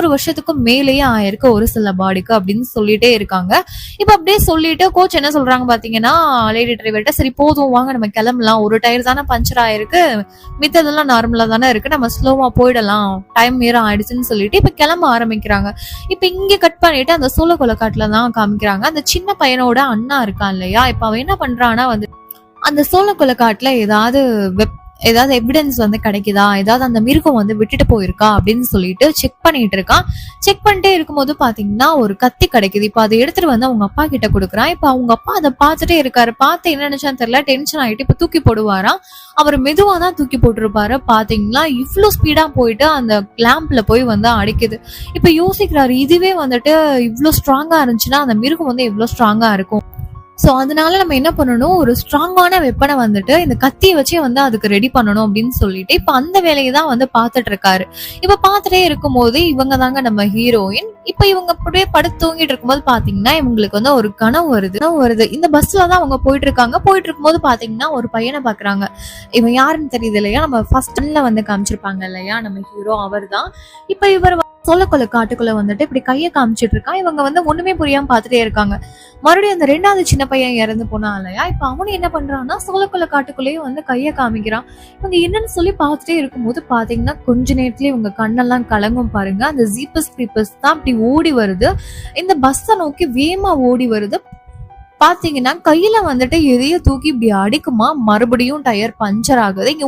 1 வருஷத்துக்கும் மேலேயே ஆயிருக்கு ஒரு சில பாடிக்கு அப்படின்னு சொல்லிட்டே இருக்காங்க. இப்ப அப்படியே சொல்லிட்டு கோச் என்ன சொல்றாங்க பாத்தீங்கன்னா லேடி டிரைவர்கிட்ட, சரி போதும் வாங்க நம்ம கிளம்பலாம், ஒரு டயர் தானே பஞ்சர் ஆயிருக்கு, மித்ததெல்லாம் நார்மலா தானே இருக்கு, நம்ம ஸ்லோவா போயிடலாம், டைம் நேரம் ஆயிடுச்சுன்னு சொல்லிட்டு இப்ப கிளம்ப ஆரம்பிக்கிறாங்க. இப்ப இங்க கட் பண்ணிட்டு அந்த சோளக்கொல்லைக்காட்டுல தான் காமிக்கிறாங்க. அந்த சின்ன பையனோட அண்ணா இருக்கான் இல்லையா, இப்ப அவன் என்ன பண்றான்னா வந்து அந்த சோளக்கொல்லைக்காட்டுல ஏதாவது எவிடன்ஸ் வந்து கிடைக்குதா, ஏதாவது அந்த மிருகம் வந்து விட்டுட்டு போயிருக்கா அப்படின்னு சொல்லிட்டு செக் பண்ணிட்டு இருக்கான். செக் பண்ணிட்டே இருக்கும்போது பாத்தீங்கன்னா ஒரு கத்தி கிடைக்குது. இப்ப அதை எடுத்துட்டு வந்து அவங்க அப்பா கிட்ட கொடுக்குறான். இப்ப அவங்க அப்பா அதை பார்த்துட்டே இருக்காரு. பார்த்து என்ன நினைச்சான்னு தெரியல, டென்ஷன் ஆயிட்டு இப்ப தூக்கி போடுவாராம். அவர் மெதுவா தான் தூக்கி போட்டிருப்பாரு. பாத்தீங்களா இவ்வளவு ஸ்பீடா போயிட்டு அந்த லேம்ப்ல போய் வந்து அடிக்குது. இப்ப யோசிக்கிறாரு, இதுவே வந்துட்டு இவ்வளவு ஸ்ட்ராங்கா இருந்துச்சுன்னா அந்த மிருகம் வந்து எவ்வளவு ஸ்ட்ராங்கா இருக்கும். சோ அதனால நம்ம என்ன பண்ணணும், ஒரு ஸ்ட்ராங்கான வெப்பனை வந்துட்டு இந்த கத்தியை வச்சே வந்து அதுக்கு ரெடி பண்ணணும் அப்படின்னு சொல்லிட்டு இப்ப அந்த வேலையை தான் வந்து பாத்துட்டு இருக்காரு. இப்ப பாத்துட்டே இருக்கும் போது இவங்க தாங்க நம்ம ஹீரோயின். இப்ப இவங்க அப்படியே படுத்து தூங்கிட்டு இருக்கும்போது பாத்தீங்கன்னா இவங்களுக்கு வந்து ஒரு கனவு வருது. இந்த பஸ்ல தான் அவங்க போயிட்டு இருக்காங்க. போயிட்டு இருக்கும்போது பாத்தீங்கன்னா ஒரு பையனை பாக்குறாங்க. இவன் யாருன்னு தெரியுது இல்லையா, நம்ம ஃபர்ஸ்ட் வந்து காமிச்சிருப்பாங்க இல்லையா நம்ம ஹீரோ, அவர் தான். இப்ப இவர் சோளக்கொல்லை காட்டுக்குள்ள வந்துட்டு இப்படி கையை காமிச்சிட்டு இருக்கான். இவங்க வந்து ஒண்ணுமே புரியாம பாத்துட்டே இருக்காங்க. மறுபடியும் அந்த 2வது சின்ன பையன் இறந்து போனா இல்லையா, இப்ப அவனு என்ன பண்றான்னா சோளக்கொல்லை காட்டுக்குள்ளேயே வந்து கையை காமிக்கிறான். இவங்க என்னன்னு சொல்லி பார்த்துட்டே இருக்கும்போது பாத்தீங்கன்னா கொஞ்ச நேரத்துல இவங்க கண்ணெல்லாம் கலங்கும் பாருங்க. அந்த ஜீப்பஸ் கிரீப்பர்ஸ் தான் அப்படி ஓடி வருது, இந்த பஸ்ஸை நோக்கி வேகமா ஓடி வருது. பாத்தீங்கன்னா கையில வந்துட்டு எதையோ தூக்கி இப்படி அடிக்குமா, மறுபடியும் டயர் பஞ்சர் ஆகுது. இங்க